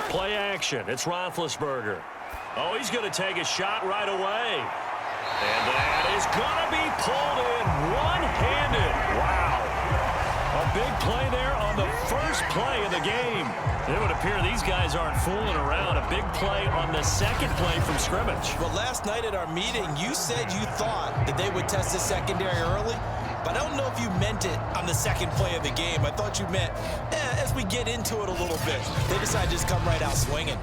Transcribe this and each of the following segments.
Play action. It's Roethlisberger. Oh, he's going to take a shot right away. And that is going to be pulled in one-handed. Wow. A big play there on the first play of the game. It would appear these guys aren't fooling around. A big play on the second play from scrimmage. Well, last night at our meeting, you said you thought that they would test the secondary early, but I don't know if you meant it on the second play of the game. I thought you meant, as we get into it a little bit. They decided to just come right out swinging.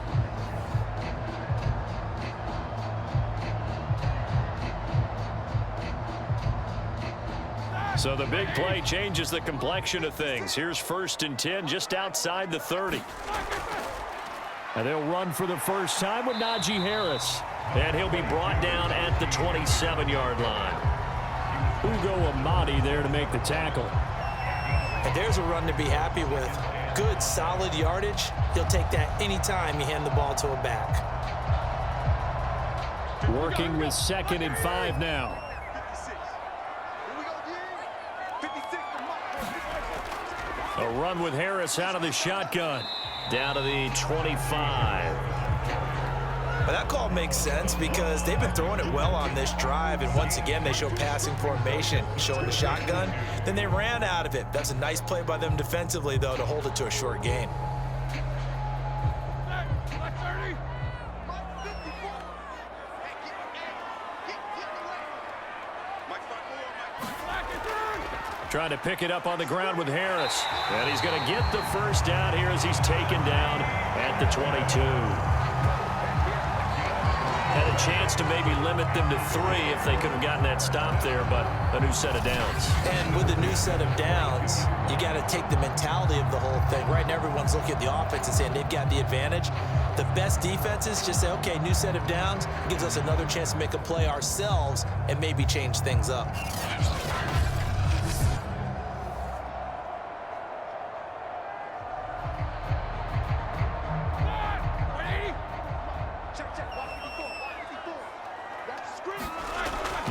So the big play changes the complexion of things. Here's 1st and 10 just outside the 30. And they'll run for the first time with Najee Harris. And he'll be brought down at the 27-yard line. Ugo Amadi there to make the tackle. And there's a run to be happy with. Good, solid yardage. He'll take that anytime you hand the ball to a back. Working with 2nd and 5 now. A run with Harris out of the shotgun. Down to the 25. But that call makes sense because they've been throwing it well on this drive. And once again, they show passing formation, showing the shotgun. Then they ran out of it. That's a nice play by them defensively, though, to hold it to a short gain. Trying to pick it up on the ground with Harris. And he's going to get the first down here as he's taken down at the 22. Had a chance to maybe limit them to 3 if they could have gotten that stop there, but a new set of downs. And with the new set of downs, you got to take the mentality of the whole thing. Right now, everyone's looking at the offense and saying they've got the advantage. The best defenses just say, okay, new set of downs gives us another chance to make a play ourselves and maybe change things up.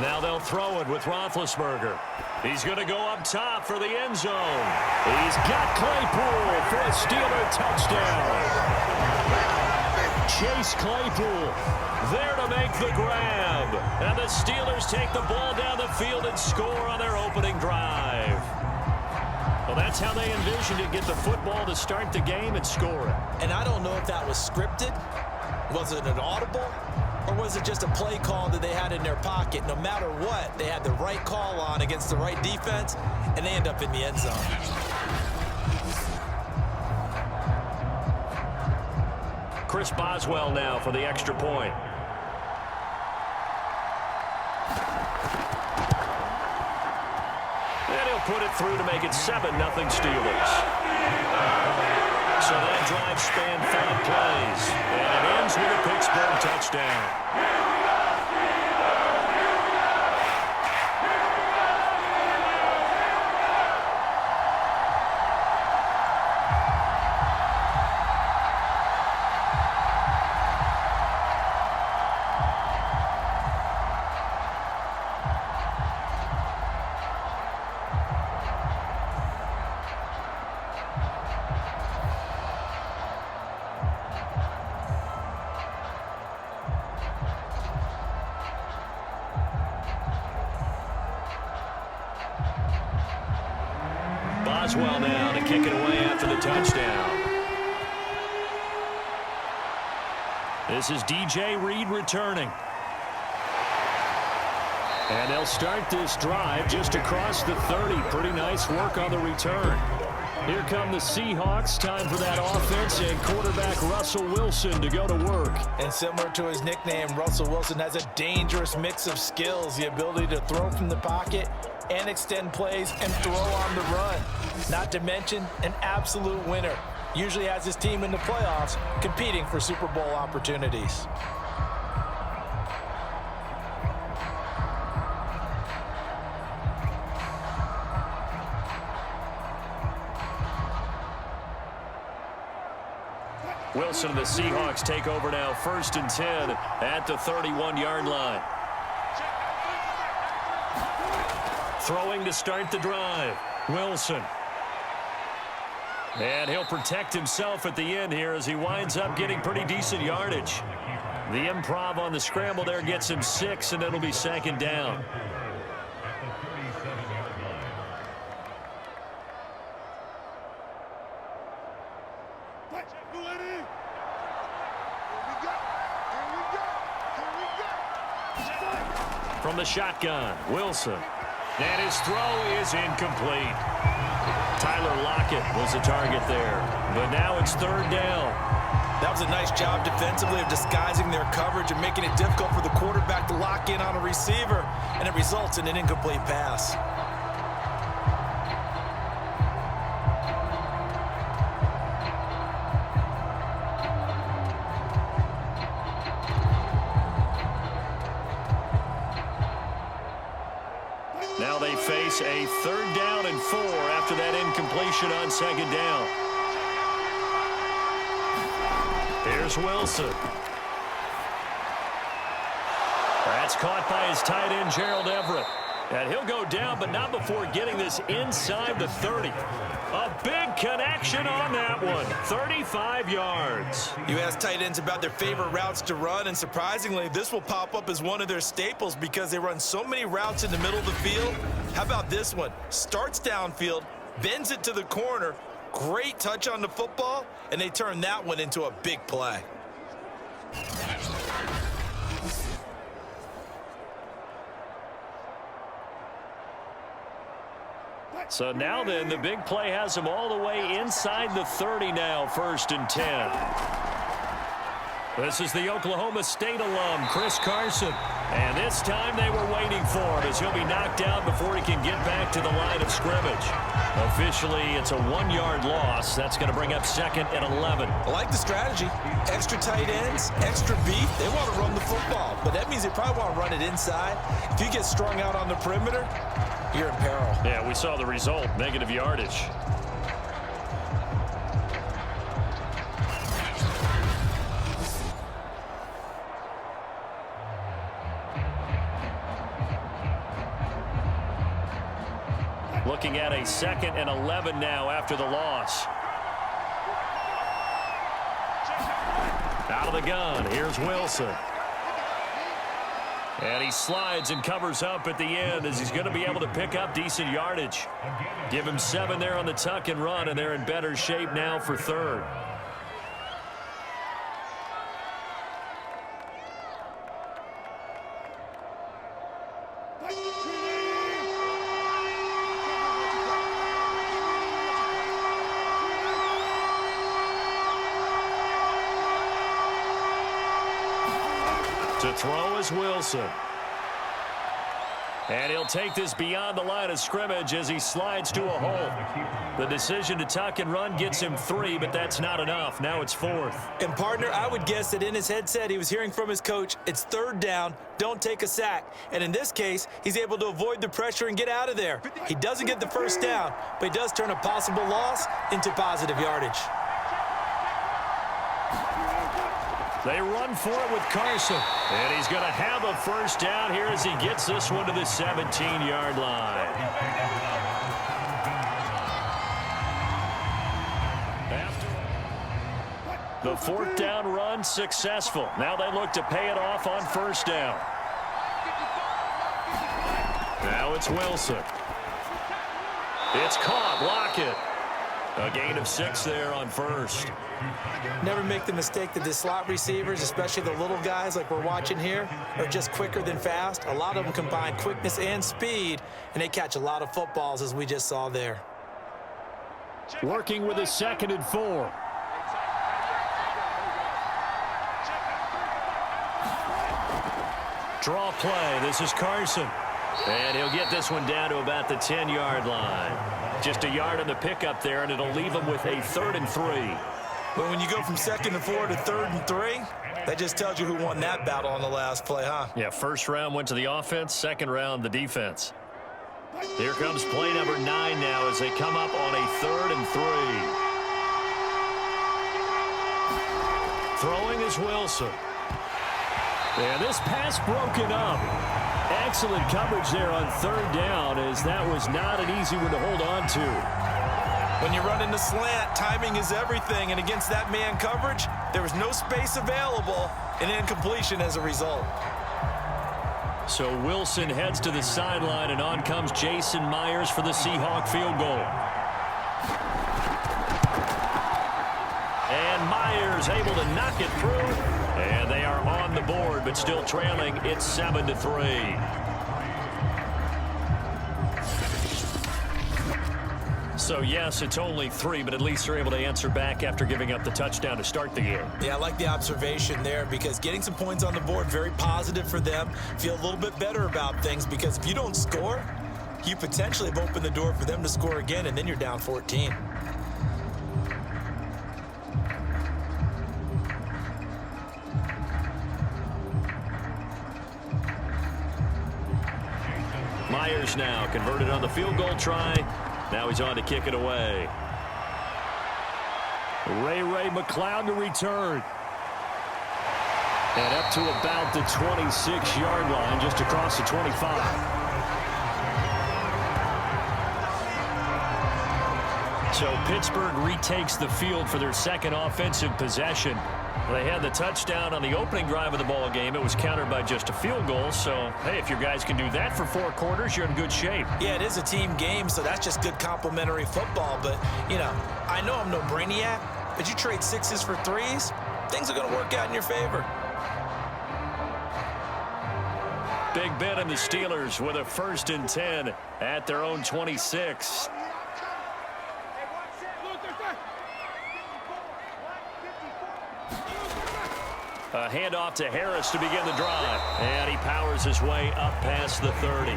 Now they'll throw it with Roethlisberger. He's going to go up top for the end zone. He's got Claypool for a Steeler touchdown. Chase Claypool there to make the grab. And the Steelers take the ball down the field and score on their opening drive. Well, that's how they envisioned it. Get the football to start the game and score it. And I don't know if that was scripted. Was it an audible? Or was it just a play call that they had in their pocket? No matter what, they had the right call on against the right defense, and they end up in the end zone. Chris Boswell now for the extra point. And he'll put it through to make it 7-0 Steelers. So that drive spanned 5 plays, and it ends with a Pittsburgh touchdown. Boswell now to kick it away after the touchdown. This is DJ Reed returning. And they'll start this drive just across the 30. Pretty nice work on the return. Here come the Seahawks. Time for that offense and quarterback Russell Wilson to go to work. And similar to his nickname, Russell Wilson has a dangerous mix of skills. The ability to throw from the pocket and extend plays and throw on the run. Not to mention an absolute winner. Usually has his team in the playoffs competing for Super Bowl opportunities. Wilson and the Seahawks take over now, 1st and 10 at the 31-yard line. Throwing to start the drive. Wilson. And he'll protect himself at the end here as he winds up getting pretty decent yardage. The improv on the scramble there gets him 6, and it'll be second down. From the shotgun, Wilson. And his throw is incomplete. Tyler Lockett was the target there. But now it's third down. That was a nice job defensively of disguising their coverage and making it difficult for the quarterback to lock in on a receiver. And it results in an incomplete pass. Now they face a 3rd down and 4 after that incompletion on 2nd down. Here's Wilson. That's caught by his tight end, Gerald Everett. And he'll go down, but not before getting this inside the 30. A big connection on that one. 35 yards. You ask tight ends about their favorite routes to run, and surprisingly, this will pop up as one of their staples because they run so many routes in the middle of the field. How about this one? Starts downfield, bends it to the corner, great touch on the football, and they turn that one into a big play. So now then, the big play has him all the way inside the 30 now, 1st and 10. This is the Oklahoma State alum, Chris Carson. And this time they were waiting for him as he'll be knocked out before he can get back to the line of scrimmage. Officially, it's a 1-yard loss. That's going to bring up 2nd and 11. I like the strategy. Extra tight ends, extra beef. They want to run the football, but that means they probably want to run it inside. If you get strung out on the perimeter, you're in peril. Yeah, we saw the result, negative yardage. Looking at a 2nd and 11 now after the loss. Out of the gun, here's Wilson. And he slides and covers up at the end as he's going to be able to pick up decent yardage. Give him 7 there on the tuck and run, and they're in better shape now for 3rd. To throw is Wilson. And he'll take this beyond the line of scrimmage as he slides to a hole. The decision to tuck and run gets him 3, but that's not enough. Now it's 4th. And, partner, I would guess that in his headset he was hearing from his coach, it's 3rd down, don't take a sack. And in this case, he's able to avoid the pressure and get out of there. He doesn't get the 1st down, but he does turn a possible loss into positive yardage. They run for it with Carson. And he's going to have a 1st down here as he gets this one to the 17-yard line. The 4th down run successful. Now they look to pay it off on 1st down. Now it's Wilson. It's caught. Lockett. A gain of 6 there on 1st. Never make the mistake that the slot receivers, especially the little guys like we're watching here, are just quicker than fast. A lot of them combine quickness and speed, and they catch a lot of footballs, as we just saw there. Working with a 2nd and 4. Draw play. This is Carson. And he'll get this one down to about the 10-yard line. Just a yard on the pickup there, and it'll leave him with a 3rd and 3. But when you go from 2nd and 4 to 3rd and 3, that just tells you who won that battle on the last play, huh? Yeah, 1st round went to the offense, 2nd round the defense. Here comes play number 9 now as they come up on a 3rd and 3. Throwing is Wilson. And this pass broken up. Excellent coverage there on 3rd down as that was not an easy one to hold on to. When you run into slant, timing is everything, and against that man coverage, there was no space available, and incompletion as a result. So Wilson heads to the sideline, and on comes Jason Myers for the Seahawk field goal. And Myers able to knock it through, and they are on the board, but still trailing. It's 7-3. So, yes, it's only 3, but at least they're able to answer back after giving up the touchdown to start the game. Yeah, I like the observation there because getting some points on the board, very positive for them. Feel a little bit better about things because if you don't score, you potentially have opened the door for them to score again, and then you're down 14. Myers now converted on the field goal try. Now he's on to kick it away. Ray McCloud to return. And up to about the 26-yard line, just across the 25. So Pittsburgh retakes the field for their second offensive possession. They had the touchdown on the opening drive of the ball game. It was countered by just a field goal. So, hey, if your guys can do that for 4 quarters, you're in good shape. Yeah, it is a team game, so that's just good complementary football. But, you know, I know I'm no brainiac, but you trade 6s for 3s, things are going to work out in your favor. Big Ben and the Steelers with a 1st and 10 at their own 26. A handoff to Harris to begin the drive. And he powers his way up past the 30.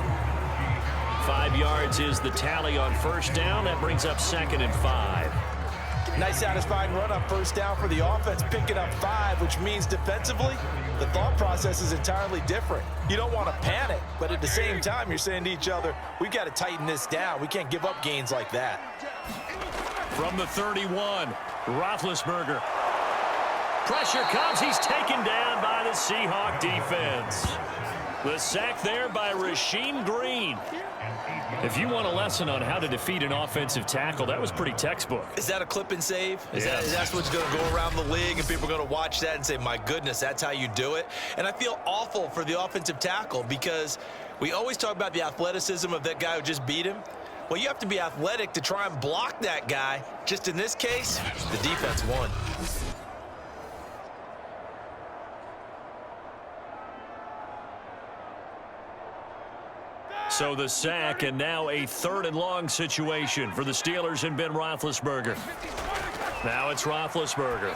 5 yards is the tally on 1st down. That brings up 2nd and 5. Nice satisfying run on 1st down for the offense, picking up 5, which means defensively, the thought process is entirely different. You don't want to panic, but at the same time, you're saying to each other, we've got to tighten this down. We can't give up gains like that. From the 31, Roethlisberger. Pressure comes. He's taken down by the Seahawk defense. The sack there by Rasheem Green. If you want a lesson on how to defeat an offensive tackle, that was pretty textbook. Is that a clip and save? Yes. That's what's going to go around the league, and people are going to watch that and say, my goodness, that's how you do it? And I feel awful for the offensive tackle because we always talk about the athleticism of that guy who just beat him. Well, you have to be athletic to try and block that guy. Just in this case, the defense won. So the sack, and now a 3rd and long situation for the Steelers and Ben Roethlisberger. Now it's Roethlisberger.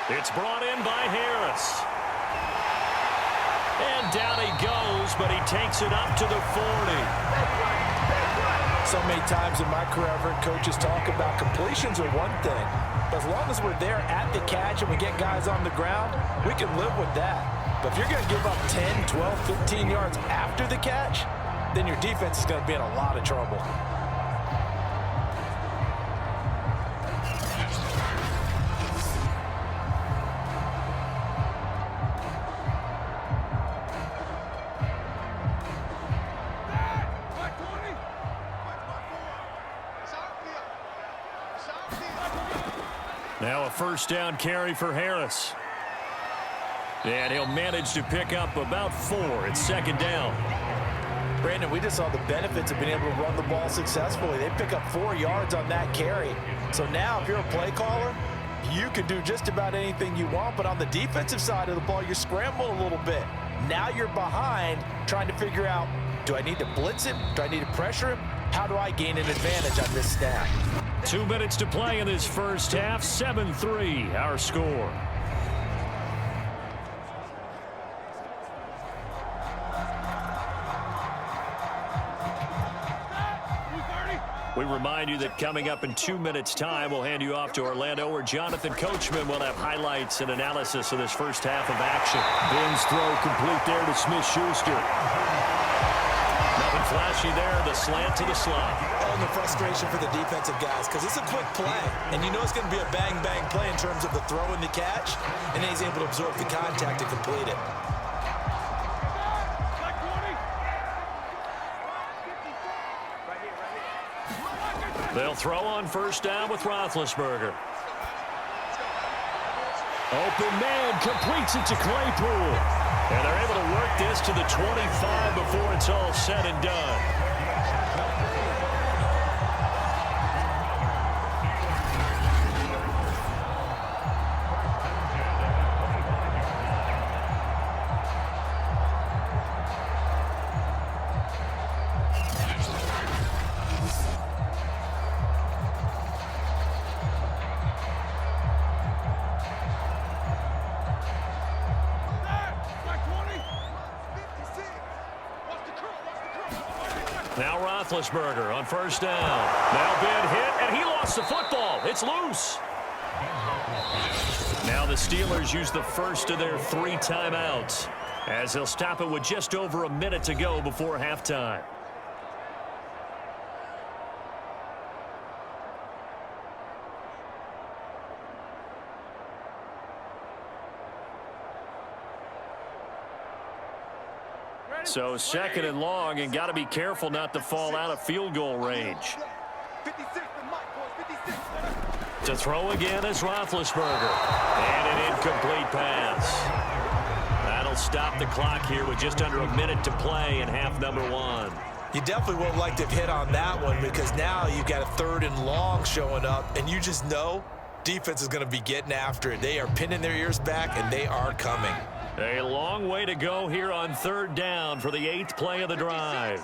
It's brought in by Harris. And down he goes, but he takes it up to the 40. So many times in my career, I've heard coaches talk about completions are one thing. But as long as we're there at the catch and we get guys on the ground, we can live with that. But if you're going to give up 10, 12, 15 yards after the catch, then your defense is going to be in a lot of trouble. Now a 1st down carry for Harris. And he'll manage to pick up about 4. It's 2nd down. Brandon, we just saw the benefits of being able to run the ball successfully. They pick up 4 yards on that carry. So now if you're a play caller, you can do just about anything you want. But on the defensive side of the ball, you're scrambling a little bit. Now you're behind trying to figure out, do I need to blitz him? Do I need to pressure him? How do I gain an advantage on this snap? 2 minutes to play in this first half. 7-3 our score. We remind you that coming up in 2 minutes' time, we'll hand you off to Orlando, where Jonathan Coachman will have highlights and analysis of this first half of action. Ben's throw complete there to Smith-Schuster. Nothing flashy there, the slant to the slot. And the frustration for the defensive guys, because it's a quick play. And you know it's going to be a bang-bang play in terms of the throw and the catch. And then he's able to absorb the contact to complete it. They'll throw on first down with Roethlisberger. Open man completes it to Claypool. And they're able to work this to the 25 before it's all said and done. Now Roethlisberger on first down. Now been hit, and he lost the football. It's loose. Now the Steelers use the first of their 3 timeouts as they'll stop it with just over a minute to go before halftime. So second and long, and got to be careful not to fall out of field goal range. To throw again is Roethlisberger. And an incomplete pass. That'll stop the clock here with just under a minute to play in half number 1. You definitely won't like to have hit on that one because now you've got a 3rd and long showing up, and you just know defense is going to be getting after it. They are pinning their ears back, and they are coming. A long way to go here on 3rd down for the 8th play of the drive.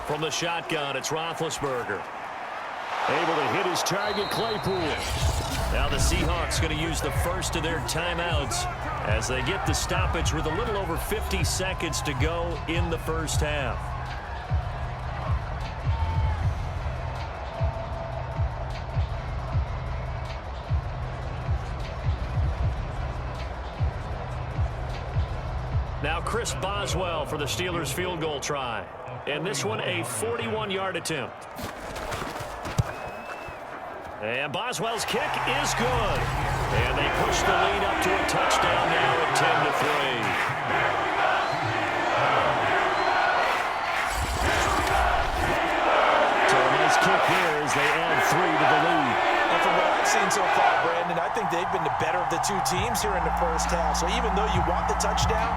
From the shotgun, it's Roethlisberger. Able to hit his target, Claypool. Now the Seahawks going to use the first of their timeouts as they get the stoppage with a little over 50 seconds to go in the first half. Now Chris Boswell for the Steelers field goal try. And this one a 41-yard attempt. And Boswell's kick is good. And they push the lead up to a touchdown now at 10-3. So a nice kick here as they add 3 to the lead. And from what I've seen so far, Brandon, I think they've been the better of the 2 teams here in the first half. So even though you want the touchdown,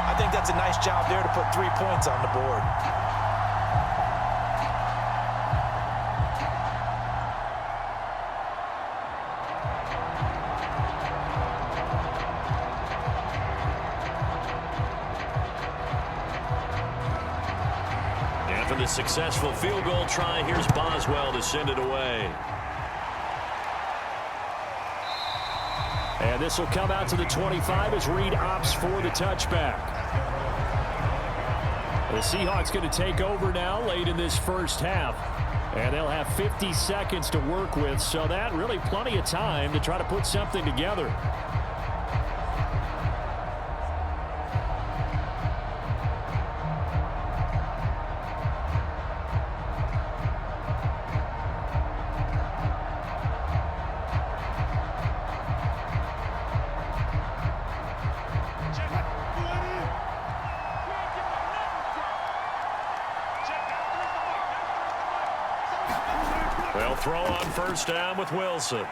I think that's a nice job there to put 3 points on the board. After the successful field goal try, here's Boswell to send it away. And this will come out to the 25 as Reed opts for the touchback. The Seahawks going to take over now late in this first half. And they'll have 50 seconds to work with, so that really plenty of time to try to put something together. They'll throw on first down with Wilson.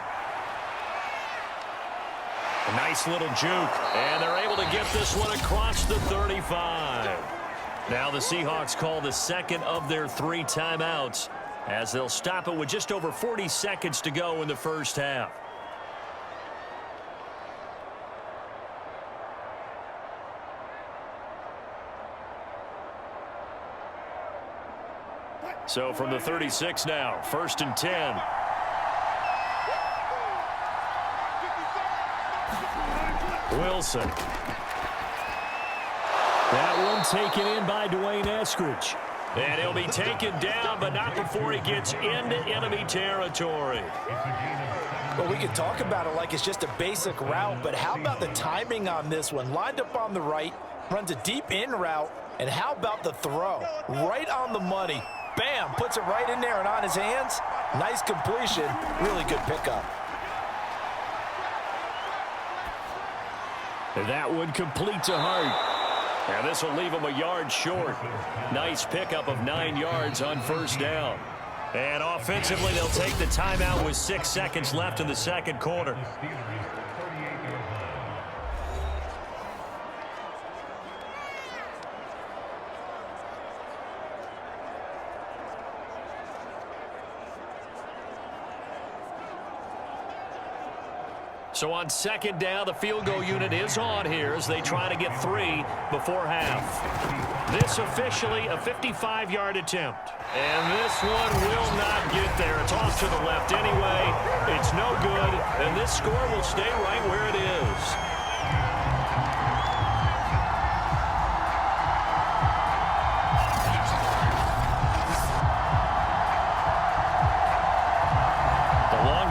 A nice little juke, and they're able to get this one across the 35. Now the Seahawks call the second of their 3 timeouts as they'll stop it with just over 40 seconds to go in the first half. So from the 36 now, 1st and 10. Wilson. That one taken in by Dwayne Eskridge. And he'll be taken down, but not before he gets into enemy territory. Well, we could talk about it like it's just a basic route, but how about the timing on this one? Lined up on the right, runs a deep in route, and how about the throw? Right on the money. Bam, puts it right in there and on his hands. Nice completion, really good pickup. And that one complete to Hart. And this will leave him a yard short. Nice pickup of 9 yards on first down. And offensively, they'll take the timeout with 6 seconds left in the second quarter. So on second down, the field goal unit is on here as they try to get 3 before half. This officially a 55-yard attempt. And this one will not get there. It's off to the left anyway. It's no good, and this score will stay right where it is.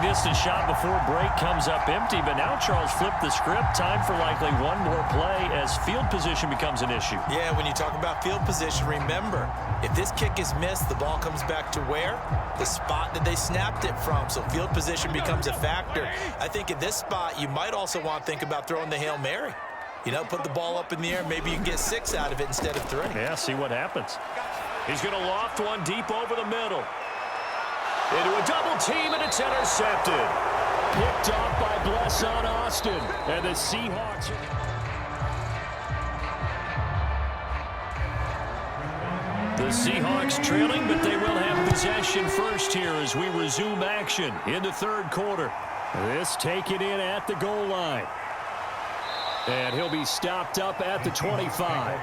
Distance shot before break comes up empty, but now Charles flipped the script. Time for likely one more play as field position becomes an issue. Yeah, when you talk about field position, remember, if this kick is missed, the ball comes back to where? The spot that they snapped it from. So field position becomes a factor. I think at this spot, you might also want to think about throwing the Hail Mary. You know, put the ball up in the air. Maybe you can get 6 out of it instead of 3. Yeah, see what happens. He's going to loft one deep over the middle. Into a double team, and it's intercepted. Picked off by Bless on Austin. And the Seahawks. The Seahawks trailing, but they will have possession first here as we resume action in the third quarter. This taken in at the goal line. And he'll be stopped up at the 25.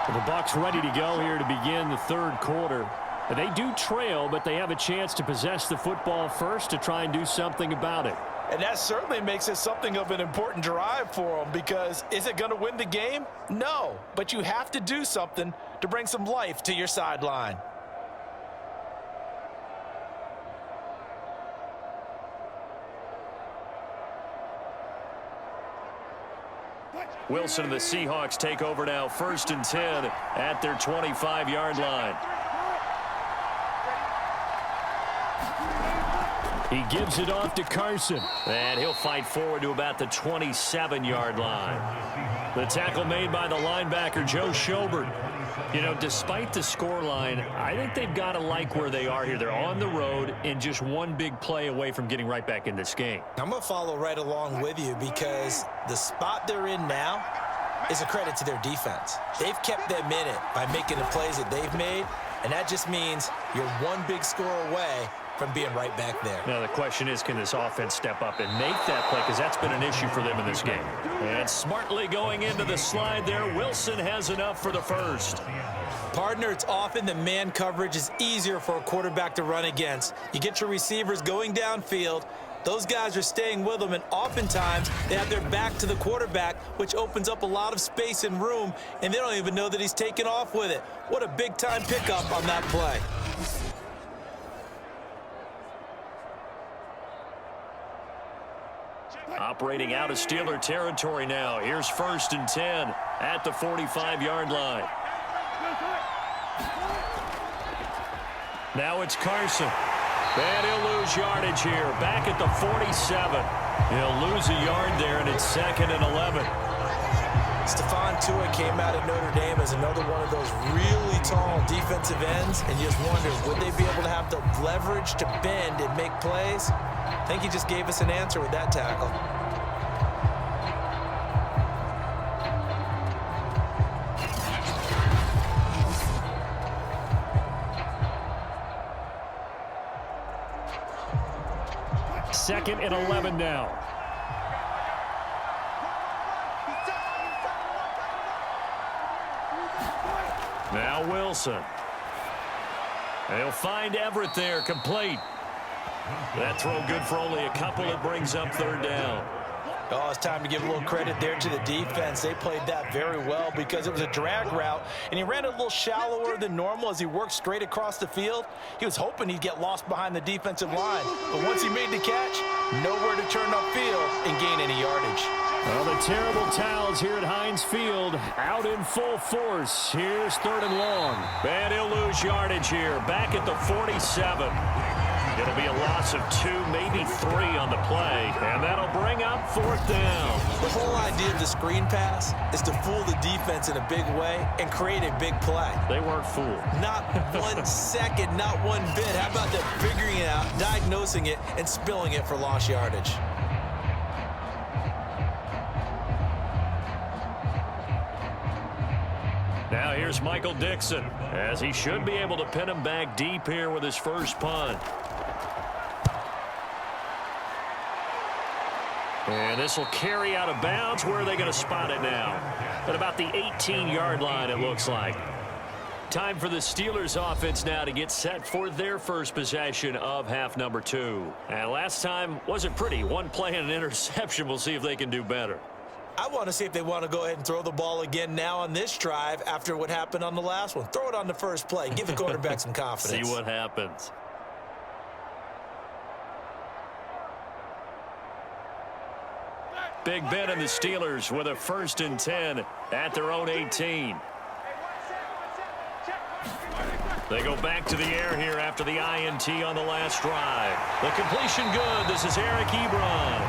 The Bucs ready to go here to begin the third quarter. They do trail, but they have a chance to possess the football first to try and do something about it. And that certainly makes it something of an important drive for them, because is it going to win the game? No, but you have to do something to bring some life to your sideline. Wilson and the Seahawks take over now, 1st and 10 at their 25-yard line. He gives it off to Carson, and he'll fight forward to about the 27-yard line. The tackle made by the linebacker, Joe Schobert. You know, despite the scoreline, I think they've got to like where they are here. They're on the road and just one big play away from getting right back in this game. I'm going to follow right along with you, because the spot they're in now is a credit to their defense. They've kept them in it by making the plays that they've made, and that just means you're one big score away from being right back there. Now the question is, can this offense step up and make that play, because that's been an issue for them in this game. And smartly going into the slide there, Wilson has enough for the first. Partner, it's often the man coverage is easier for a quarterback to run against. You get your receivers going downfield, those guys are staying with them, and oftentimes they have their back to the quarterback, which opens up a lot of space and room, and they don't even know that he's taken off with it. What a big-time pickup on that play. Operating out of Steeler territory now. Here's 1st and 10 at the 45-yard line. Now it's Carson. And he'll lose yardage here. Back at the 47. He'll lose a yard there, and it's 2nd and 11. Stephon Tuitt came out of Notre Dame as another one of those really tall defensive ends, and you just wonder, would they be able to have the leverage to bend and make plays? I think he just gave us an answer with that tackle. Second and 11 now. Now Wilson. They'll find Everett there, complete. That throw good for only a couple. It brings up 3rd down. Oh, it's time to give a little credit there to the defense. They played that very well because it was a drag route, and he ran a little shallower than normal as he worked straight across the field. He was hoping he'd get lost behind the defensive line, but once he made the catch, nowhere to turn upfield and gain any yardage. Well, the terrible towels here at Heinz Field out in full force. Here's 3rd and long. And he'll lose yardage here, back at the 47. It'll be a loss of 2, maybe 3 on the play, and that'll bring up 4th down. The whole idea of the screen pass is to fool the defense in a big way and create a big play. They weren't fooled. Not 1 second, not 1 bit. How about them figuring it out, diagnosing it, and spilling it for lost yardage? Now here's Michael Dixon, as he should be able to pin him back deep here with his first punt. And this will carry out of bounds. Where are they going to spot it now? At about the 18-yard line, it looks like. Time for the Steelers offense now to get set for their first possession of half number 2. And last time wasn't pretty. 1 play and an interception. We'll see if they can do better. I want to see if they want to go ahead and throw the ball again now on this drive after what happened on the last one. Throw it on the first play. Give the quarterback some confidence. See what happens. Big Ben and the Steelers with a 1st and 10 at their own 18. They go back to the air here after the INT on the last drive. The completion good. This is Eric Ebron.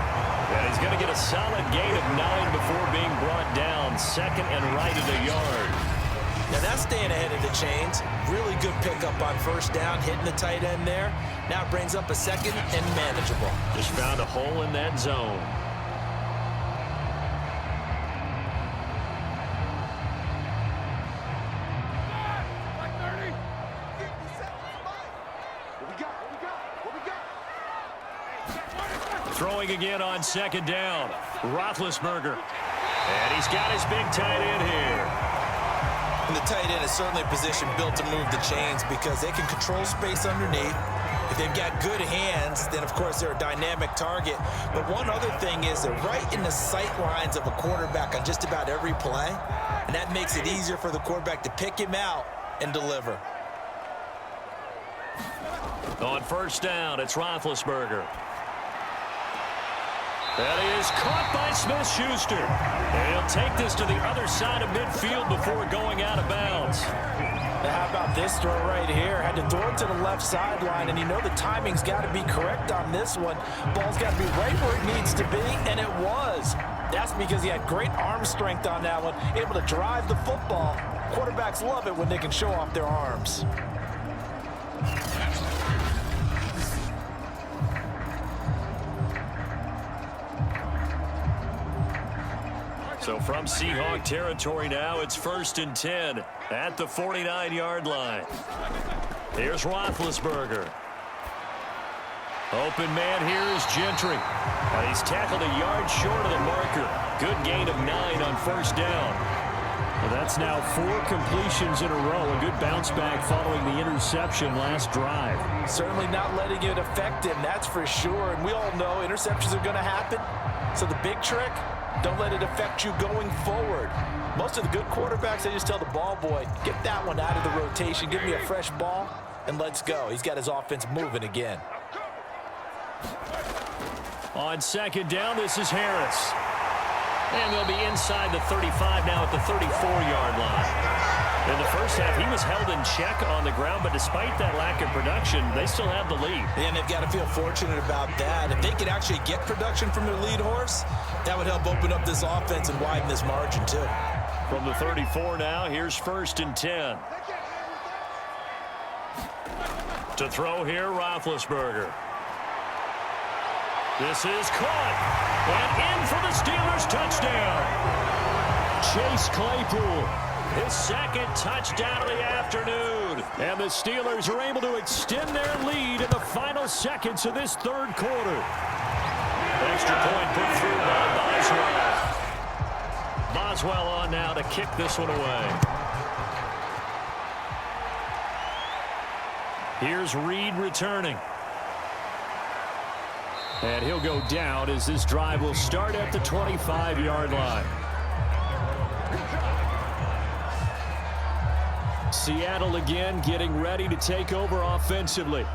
And he's going to get a solid gain of 9 before being brought down. 2nd and right at a yard. Now that's staying ahead of the chains. Really good pickup on 1st down, hitting the tight end there. Now it brings up a 2nd and manageable. Just found a hole in that zone. Throwing again on 2nd down. Roethlisberger. And he's got his big tight end here. And the tight end is certainly a position built to move the chains because they can control space underneath. If they've got good hands, then, of course, they're a dynamic target. But one other thing is they're right in the sight lines of a quarterback on just about every play. And that makes it easier for the quarterback to pick him out and deliver. On 1st down, it's Roethlisberger. That is caught by Smith-Schuster. And he'll take this to the other side of midfield before going out of bounds. Now how about this throw right here? Had to throw it to the left sideline, and you know the timing's got to be correct on this one. Ball's got to be right where it needs to be, and it was. That's because he had great arm strength on that one, able to drive the football. Quarterbacks love it when they can show off their arms. So from Seahawk territory now, it's 1st and 10 at the 49-yard line. Here's Roethlisberger. Open man here is Gentry. And he's tackled a yard short of the marker. Good gain of 9 on 1st down. Well, that's now 4 completions in a row. A good bounce back following the interception last drive. Certainly not letting it affect him, that's for sure. And we all know interceptions are going to happen. So the big trick, don't let it affect you going forward. Most of the good quarterbacks, they just tell the ball boy, get that one out of the rotation, give me a fresh ball, and let's go. He's got his offense moving again. On 2nd down, this is Harris. And they'll be inside the 35 now at the 34-yard line. In the first half, he was held in check on the ground, but despite that lack of production, they still have the lead. And they've got to feel fortunate about that. If they could actually get production from their lead horse, that would help open up this offense and widen this margin, too. From the 34 now, here's 1st and 10. To throw here, Roethlisberger. This is caught. And in for the Steelers touchdown. Chase Claypool. His 2nd touchdown of the afternoon. And the Steelers are able to extend their lead in the final seconds of this 3rd quarter. Extra point put through by Boswell. Boswell on now to kick this one away. Here's Reed returning. And he'll go down as this drive will start at the 25-yard line. Seattle again getting ready to take over offensively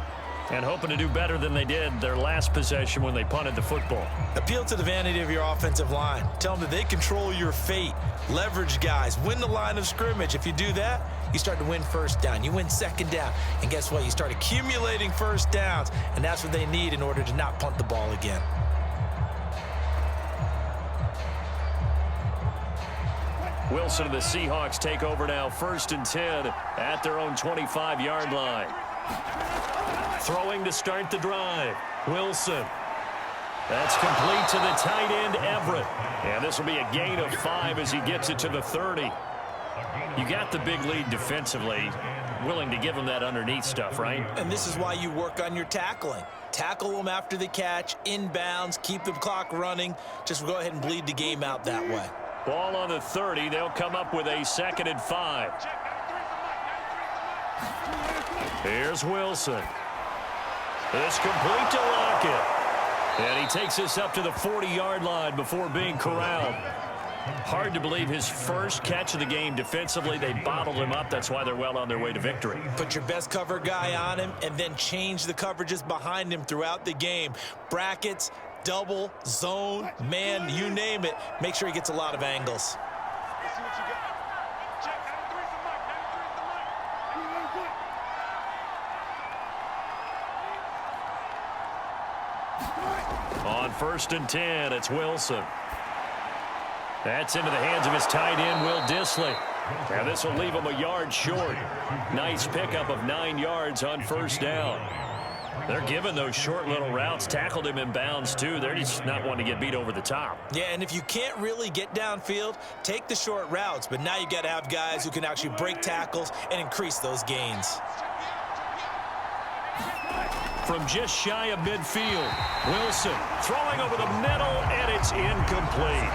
and hoping to do better than they did their last possession when they punted the football. Appeal to the vanity of your offensive line. Tell them that they control your fate. Leverage guys. Win the line of scrimmage. If you do that, you start to win first down. You win second down. And guess what? You start accumulating first downs. And that's what they need in order to not punt the ball again. Wilson and the Seahawks take over now, 1st and 10 at their own 25-yard line. Throwing to start the drive. Wilson. That's complete to the tight end, Everett. And this will be a gain of 5 as he gets it to the 30. You got the big lead defensively. Willing to give him that underneath stuff, right? And this is why you work on your tackling. Tackle them after the catch, inbounds, keep the clock running. Just go ahead and bleed the game out that way. Ball on the 30. They'll come up with a 2nd and 5. Here's Wilson. This complete to Lockett. And he takes this up to the 40-yard line before being corralled. Hard to believe his first catch of the game defensively. They bottled him up. That's why they're well on their way to victory. Put your best cover guy on him and then change the coverages behind him throughout the game. Brackets, double, zone, man, you name it. Make sure he gets a lot of angles. On 1st and 10, it's Wilson. That's into the hands of his tight end, Will Dissly. And this will leave him a yard short. Nice pickup of 9 yards on 1st down. They're giving those short little routes. Tackled him in bounds, too. They're just not wanting to get beat over the top. Yeah, and if you can't really get downfield, take the short routes. But now you got to have guys who can actually break tackles and increase those gains. From just shy of midfield, Wilson throwing over the middle, and it's incomplete.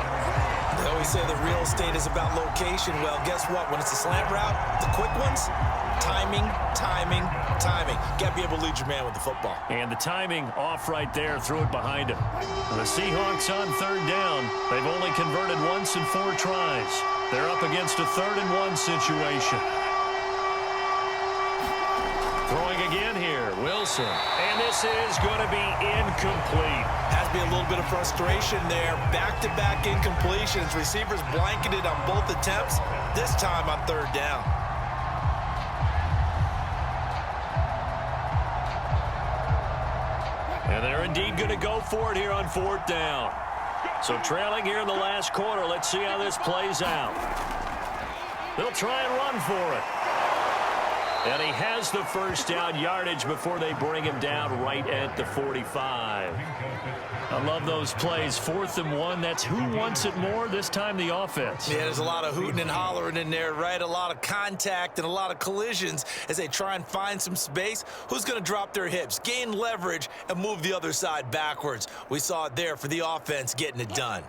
They always say the real estate is about location. Well, guess what? When it's a slant route, the quick ones, timing, timing, timing. Got to be able to lead your man with the football. And the timing off right there, threw it behind him. The Seahawks on 3rd down. They've only converted once in 4 tries. They're up against a 3rd and 1 situation. Throwing again here, Wilson. And this is going to be incomplete. Has to be a little bit of frustration there. Back-to-back incompletions. Receivers blanketed on both attempts, this time on 3rd down. And they're indeed going to go for it here on 4th down. So trailing here in the last quarter. Let's see how this plays out. They'll try and run for it. And he has the 1st down yardage before they bring him down right at the 45. I love those plays. 4th and 1. That's who wants it more, this time the offense. Yeah, there's a lot of hooting and hollering in there, right? A lot of contact and a lot of collisions as they try and find some space. Who's going to drop their hips, gain leverage, and move the other side backwards? We saw it there for the offense getting it done.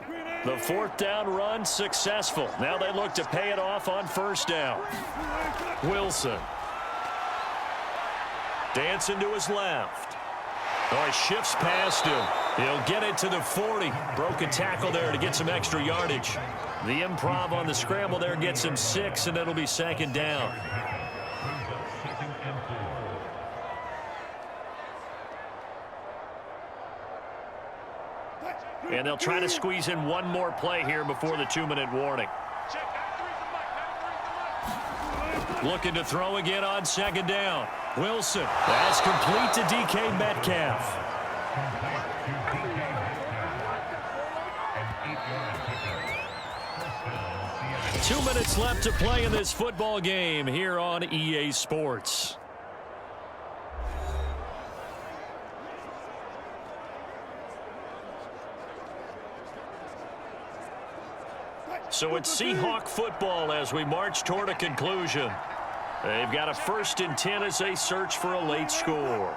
The 4th down run successful. Now they look to pay it off on 1st down. Wilson. Dancing to his left. Oh, he shifts past him. He'll get it to the 40. Broke a tackle there to get some extra yardage. The improv on the scramble there gets him 6, and it'll be 2nd down. And they'll try to squeeze in one more play here before the 2-minute warning. Looking to throw again on 2nd down. Wilson. That's complete to DK Metcalf. Two minutes left to play in this football game here on EA Sports. So it's Seahawk football as we march toward a conclusion. They've got a 1st and 10 as they search for a late score.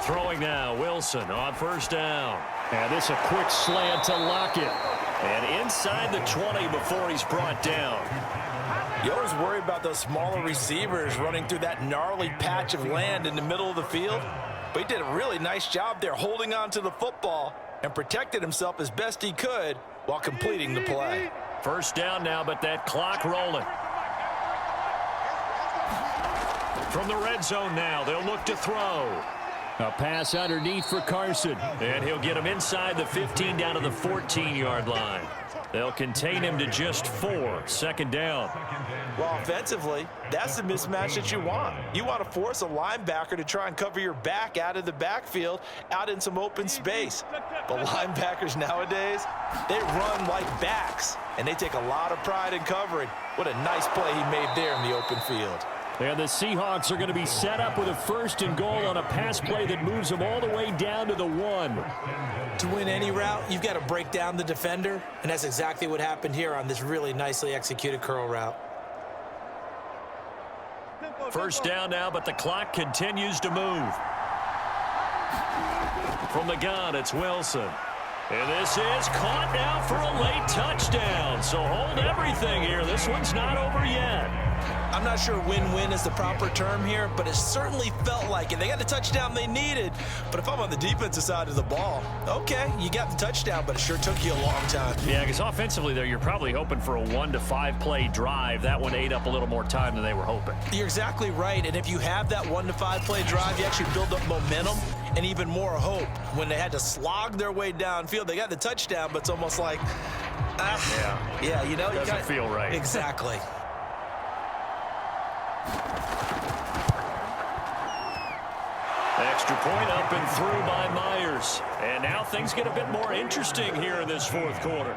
Throwing now, Wilson on 1st down. And this a quick slant to Lockett. And inside the 20 before he's brought down. You always worry about those smaller receivers running through that gnarly patch of land in the middle of the field. But he did a really nice job there holding on to the football and protected himself as best he could while completing the play. 1st down now, but that clock rolling. From the red zone now, they'll look to throw. A pass underneath for Carson. And he'll get him inside the 15 down to the 14-yard line. They'll contain him to just 4. Second down. Well, offensively, that's the mismatch that you want. You want to force a linebacker to try and cover your back out of the backfield, out in some open space. But linebackers nowadays, they run like backs, and they take a lot of pride in covering. What a nice play he made there in the open field. And the Seahawks are going to be set up with a 1st and goal on a pass play that moves them all the way down to the 1. To win any route, you've got to break down the defender, and that's exactly what happened here on this really nicely executed curl route. First down now, but the clock continues to move. From the gun, it's Wilson. And this is caught now for a late touchdown. So hold everything here. This one's not over yet. I'm not sure win-win is the proper term here, but it certainly felt like it. They got the touchdown they needed. But if I'm on the defensive side of the ball, okay, you got the touchdown, but it sure took you a long time. Yeah, because offensively there, you're probably hoping for a 1 to 5 play drive. That one ate up a little more time than they were hoping. You're exactly right. And if you have that 1 to 5 play drive, you actually build up momentum and even more hope. When they had to slog their way downfield, they got the touchdown, but it's almost like, yeah, you know, doesn't feel right. Exactly. Extra point up and through by Myers. And now things get a bit more interesting here in this 4th quarter.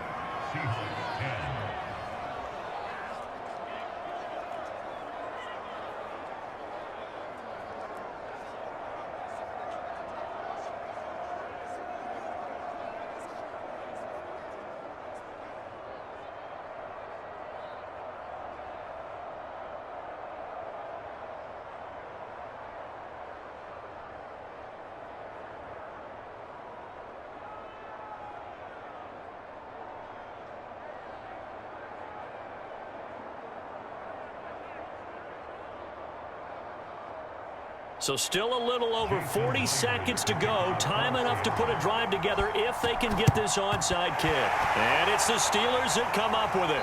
So still a little over 40 seconds to go. Time enough to put a drive together if they can get this onside kick. And it's the Steelers that come up with it.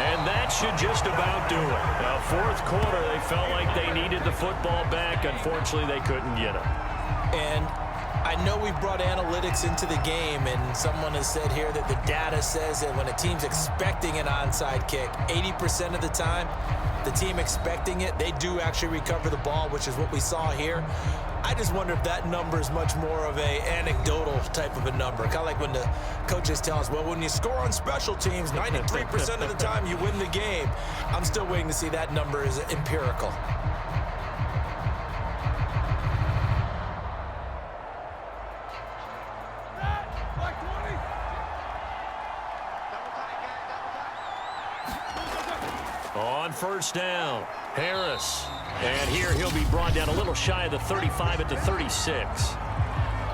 And that should just about do it. Now, 4th quarter, they felt like they needed the football back. Unfortunately, they couldn't get it. And I know we brought analytics into the game, and someone has said here that the data says that when a team's expecting an onside kick, 80% of the time, the team expecting it, they do actually recover the ball, which is what we saw here. I just wonder if that number is much more of a anecdotal type of a number. Kind of like when the coaches tell us, well, when you score on special teams, 93% of the time you win the game. I'm still waiting to see that number is empirical. On first down, Harris. And here he'll be brought down a little shy of the 35 at the 36.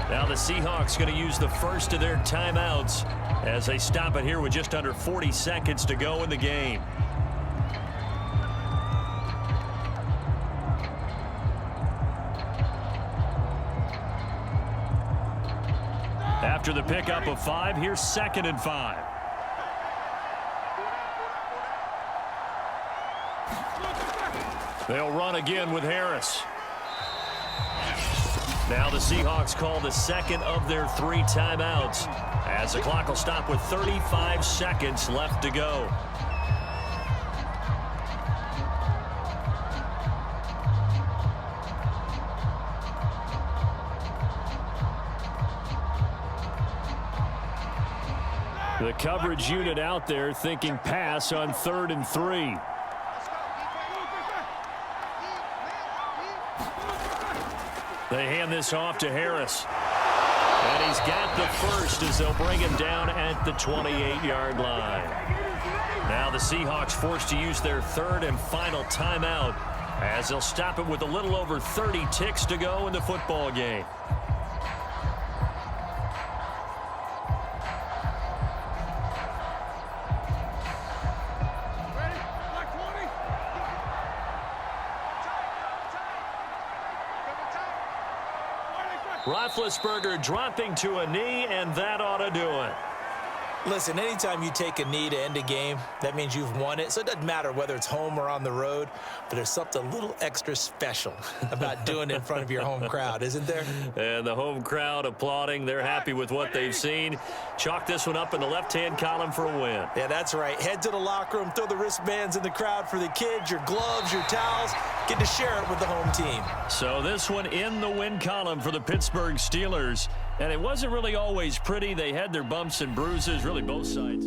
Now the Seahawks going to use the first of their timeouts as they stop it here with just under 40 seconds to go in the game. After the pickup of 5, here's 2nd and 5. They'll run again with Harris. Now the Seahawks call the 2nd of their 3 timeouts as the clock will stop with 35 seconds left to go. The coverage unit out there thinking pass on 3rd and 3. They hand this off to Harris. And he's got the first as they'll bring him down at the 28-yard line. Now the Seahawks forced to use their 3rd and final timeout as they'll stop it with a little over 30 ticks to go in the football game. Roethlisberger dropping to a knee, and that ought to do it. Listen, anytime you take a knee to end a game, that means you've won it. So it doesn't matter whether it's home or on the road, but there's something a little extra special about doing it in front of your home crowd, isn't there? And the home crowd applauding. They're happy with what they've seen. Chalk this one up in the left-hand column for a win. Yeah, that's right. Head to the locker room, throw the wristbands in the crowd for the kids, your gloves, your towels. Get to share it with the home team. So this one in the win column for the Pittsburgh Steelers. And it wasn't really always pretty. They had their bumps and bruises, really both sides.